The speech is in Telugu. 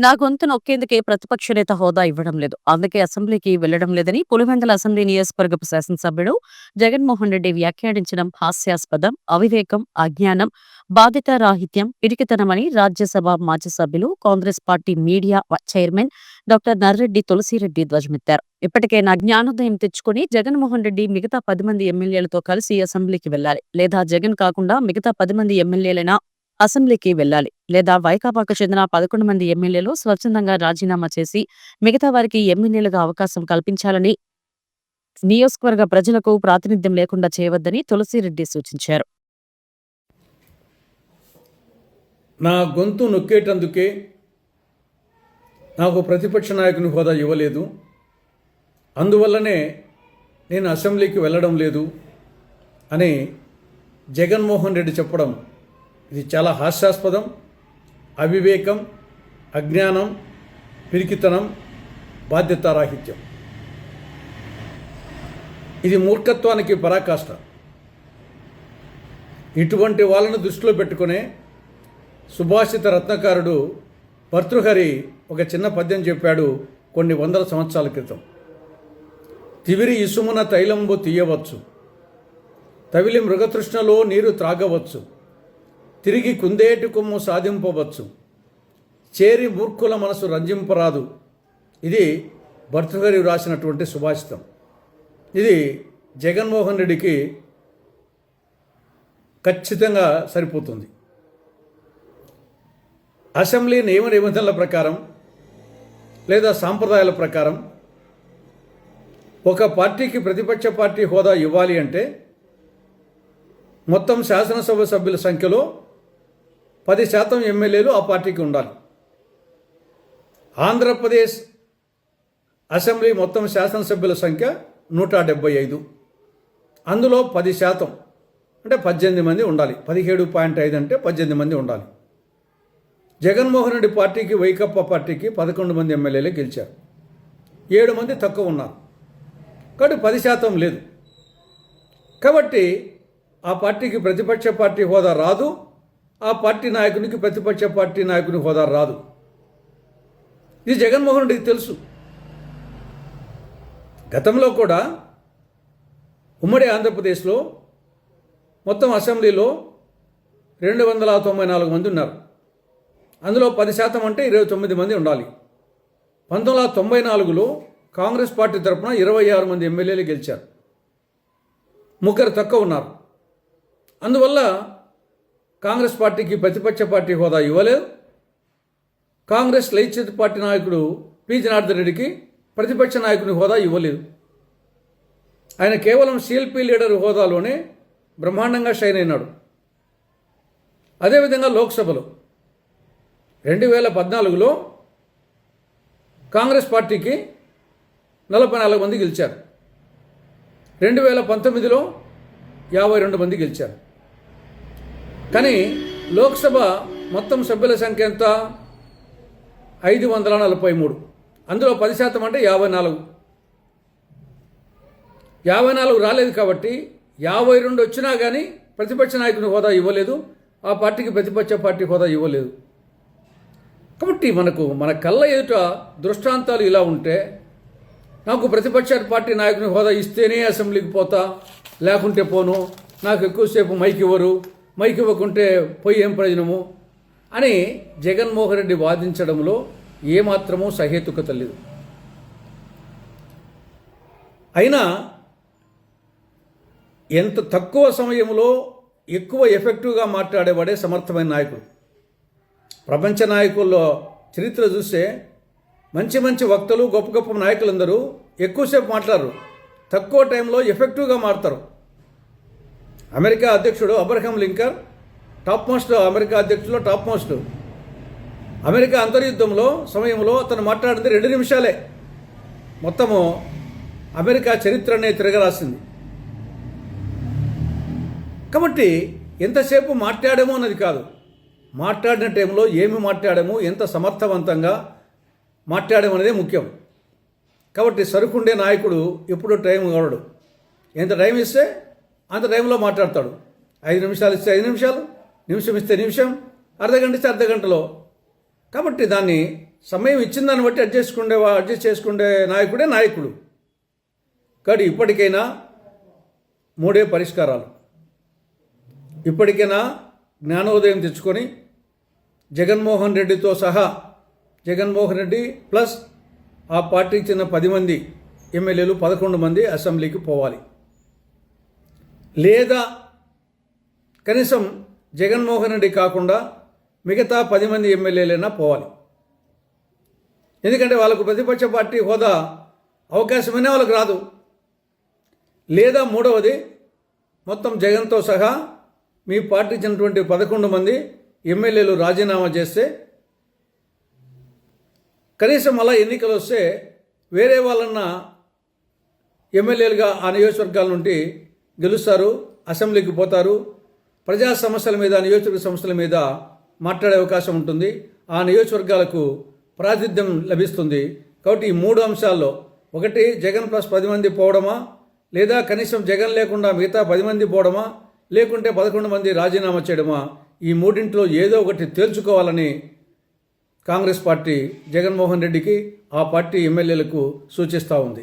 నా గొంతు నొక్కేందుకే ప్రతిపక్ష నేత హోదా ఇవ్వడం లేదు. అందుకే అసెంబ్లీకి వెళ్లడం లేదని పులివెందుల అసెంబ్లీ నియోజకవర్గపు శాసనసభ్యుడు జగన్మోహన్ రెడ్డి వ్యాఖ్యానించడం హాస్యాస్పదం, అవివేకం, అజ్ఞానం, బాధ్యతారాహిత్యం, పిరికితనమని రాజ్యసభ మాజీ సభ్యులు, Congress party media chairman doctor Narreddy Tulasireddy ధ్వజమెత్తారు. ఇప్పటికైనా జ్ఞానోదయం తెచ్చుకుని జగన్మోహన్ రెడ్డి మిగతా 10 మంది ఎమ్మెల్యేలతో కలిసి అసెంబ్లీకి వెళ్లాలి. లేదా జగన్ కాకుండా మిగతా 10 మంది ఎమ్మెల్యేలైనా అసెంబ్లీకి వెళ్లాలి. లేదా వైకాపాకు చెందిన 11 మంది ఎమ్మెల్యేలు స్వచ్ఛందంగా రాజీనామా చేసి మిగతా వారికి ఎమ్మెల్యేలుగా అవకాశం కల్పించాలని, నియోజకవర్గ ప్రజలకు ప్రాతినిధ్యం లేకుండా చేయవద్దని తులసిరెడ్డి సూచించారు. నా గొంతు నొక్కేటందుకే నాకు ప్రతిపక్ష నాయకుని హోదా ఇవ్వలేదు, అందువల్లనే నేను అసెంబ్లీకి వెళ్ళడం లేదు అని జగన్మోహన్ రెడ్డి చెప్పడం ఇది చాలా హాస్యాస్పదం, అవివేకం, అజ్ఞానం, పిరికితనం, బాధ్యతారాహిత్యం. ఇది మూర్ఖత్వానికి పరాకాష్ట. ఇటువంటి వాళ్ళను దృష్టిలో పెట్టుకునే సుభాషిత రత్నకారుడు భర్తృహరి ఒక చిన్న పద్యం చెప్పాడు కొన్ని వందల సంవత్సరాల క్రితం. తివిరి ఇసుమున తైలంబు తీయవచ్చు, తవిలి మృగతృష్ణలో నీరు త్రాగవచ్చు, తిరిగి కుందేటి కొమ్ము సాధింపవచ్చు, చేరి మూర్ఖుల మనసు రంజింపరాదు. ఇది భర్తృహరి రాసినటువంటి సుభాషితం. ఇది జగన్మోహన్ రెడ్డికి ఖచ్చితంగా సరిపోతుంది. అసెంబ్లీ నియమ నిబంధనల ప్రకారం లేదా సాంప్రదాయాల ప్రకారం ఒక పార్టీకి ప్రతిపక్ష పార్టీ హోదా ఇవ్వాలి అంటే మొత్తం శాసనసభ సభ్యుల సంఖ్యలో 10% ఎమ్మెల్యేలు ఆ పార్టీకి ఉండాలి. ఆంధ్రప్రదేశ్ అసెంబ్లీ మొత్తం శాసనసభ్యుల సంఖ్య 175. అందులో 10% అంటే 18 మంది ఉండాలి. 17.5 అంటే 18 మంది ఉండాలి. జగన్మోహన్ రెడ్డి పార్టీకి, వైకాపా పార్టీకి 11 మంది ఎమ్మెల్యేలు గెలిచారు. 7 మంది తక్కువ ఉన్నారు. కాబట్టి 10% లేదు. కాబట్టి ఆ పార్టీకి ప్రతిపక్ష పార్టీ హోదా రాదు, ఆ పార్టీ నాయకునికి ప్రతిపక్ష పార్టీ నాయకుని హోదా రాదు. ఇది జగన్మోహన్ రెడ్డికి తెలుసు. గతంలో కూడా ఉమ్మడి ఆంధ్రప్రదేశ్లో మొత్తం అసెంబ్లీలో 294 మంది ఉన్నారు. అందులో 10% అంటే 29 మంది ఉండాలి. 1994లో కాంగ్రెస్ పార్టీ తరఫున 26 మంది ఎమ్మెల్యేలు గెలిచారు. 3 తక్కువ ఉన్నారు. అందువల్ల కాంగ్రెస్ పార్టీకి ప్రతిపక్ష పార్టీ హోదా ఇవ్వలేదు. కాంగ్రెస్ లైచిత పార్టీ నాయకుడు పి జనార్దన్ రెడ్డికి ప్రతిపక్ష నాయకుని హోదా ఇవ్వలేదు. ఆయన కేవలం సిఎల్పి లీడర్ హోదాలోనే బ్రహ్మాండంగా షైన్ అయినాడు. అదేవిధంగా లోక్సభలో 2014లో కాంగ్రెస్ పార్టీకి 44 మంది గెలిచారు. 2019లో 52 మంది గెలిచారు. కానీ లోక్సభ మొత్తం సభ్యుల సంఖ్య ఎంత? 543. అందులో 10% అంటే 54. 54 రాలేదు. కాబట్టి 52 వచ్చినా కానీ ప్రతిపక్ష నాయకుని హోదా ఇవ్వలేదు, ఆ పార్టీకి ప్రతిపక్ష పార్టీ హోదా ఇవ్వలేదు. కాబట్టి మన కళ్ళ ఎదుట దృష్టాంతాలు ఇలా ఉంటే, నాకు ప్రతిపక్ష పార్టీ నాయకుని హోదా ఇస్తేనే అసెంబ్లీకి పోతా, లేకుంటే పోను, నాకు ఎక్కువసేపు మైక్ ఇవ్వరు, మైక్ ఇవ్వకుంటే పోయి ఏం ప్రయోజనము అని జగన్మోహన్ రెడ్డి వాదించడంలో ఏమాత్రమూ సహేతుకత లేదు. అయినా ఎంత తక్కువ సమయంలో ఎక్కువ ఎఫెక్టివ్గా మాట్లాడేవాడే సమర్థమైన నాయకుడు. ప్రపంచ నాయకుల్లో చరిత్ర చూస్తే మంచి మంచి వక్తలు, గొప్ప గొప్ప నాయకులందరూ ఎక్కువసేపు మాట్లాడరు, తక్కువ టైంలో ఎఫెక్టివ్గా మాట్లాడతారు. అమెరికా అధ్యక్షుడు Abraham Lincoln top most, America అధ్యక్షుడు టాప్ మోస్ట్. అమెరికా అంతర్యుద్ధంలో సమయంలో అతను మాట్లాడింది 2 నిమిషాలే. మొత్తము అమెరికా చరిత్రనే తిరగరాసింది. కాబట్టి ఎంతసేపు మాట్లాడామో అన్నది కాదు, మాట్లాడిన టైంలో ఏమి మాట్లాడాము, ఎంత సమర్థవంతంగా మాట్లాడాము అనేదే ముఖ్యం. కాబట్టి సరుకుండే నాయకుడు ఎప్పుడూ టైం కావడు. ఎంత టైం ఇస్తే అంత టైంలో మాట్లాడతాడు. 5 నిమిషాలు ఇస్తే 5 నిమిషాలు, నిమిషం ఇస్తే నిమిషం, అర్ధగంట ఇస్తే అర్ధగంటలో. కాబట్టి దాన్ని సమయం ఇచ్చిన దాన్ని బట్టి అడ్జస్ట్ చేసుకునే నాయకుడే నాయకుడు. కాబట్టి ఇప్పటికైనా మూడే పరిష్కారాలు. ఇప్పటికైనా జ్ఞానోదయం తెచ్చుకొని జగన్మోహన్ రెడ్డితో సహా జగన్మోహన్ రెడ్డి ప్లస్ ఆ పార్టీకి చెందిన 10 మంది ఎమ్మెల్యేలు 11 మంది అసెంబ్లీకి పోవాలి. లేదా కనీసం జగన్మోహన్ రెడ్డి కాకుండా మిగతా 10 మంది ఎమ్మెల్యేలైనా పోవాలి. ఎందుకంటే వాళ్ళకు ప్రతిపక్ష పార్టీ హోదా అవకాశమైనా వాళ్ళకు రాదు. లేదా మూడవది, మొత్తం జగన్తో సహా మీ పార్టీకి చెందినటువంటి 11 మంది ఎమ్మెల్యేలు రాజీనామా చేస్తే కనీసం అలా ఎన్నికలు వస్తే వేరే వాళ్ళన్న ఎమ్మెల్యేలుగా ఆ నియోజకవర్గాల నుండి గెలుస్తారు, అసెంబ్లీకి పోతారు, ప్రజా సమస్యల మీద నియోజకవర్గ సమస్యల మీద మాట్లాడే అవకాశం ఉంటుంది, ఆ నియోజకవర్గాలకు ప్రాతినిధ్యం లభిస్తుంది. కాబట్టి ఈ 3 అంశాల్లో ఒకటి జగన్ ప్లస్ 10 మంది పోవడమా, లేదా కనీసం జగన్ లేకుండా మిగతా 10 మంది పోవడమా, లేకుంటే 11 మంది రాజీనామా చేయడమా, ఈ మూడింటిలో ఏదో ఒకటి తేల్చుకోవాలని కాంగ్రెస్ పార్టీ జగన్మోహన్ రెడ్డికి ఆ పార్టీ ఎమ్మెల్యేలకు సూచిస్తూ ఉంది.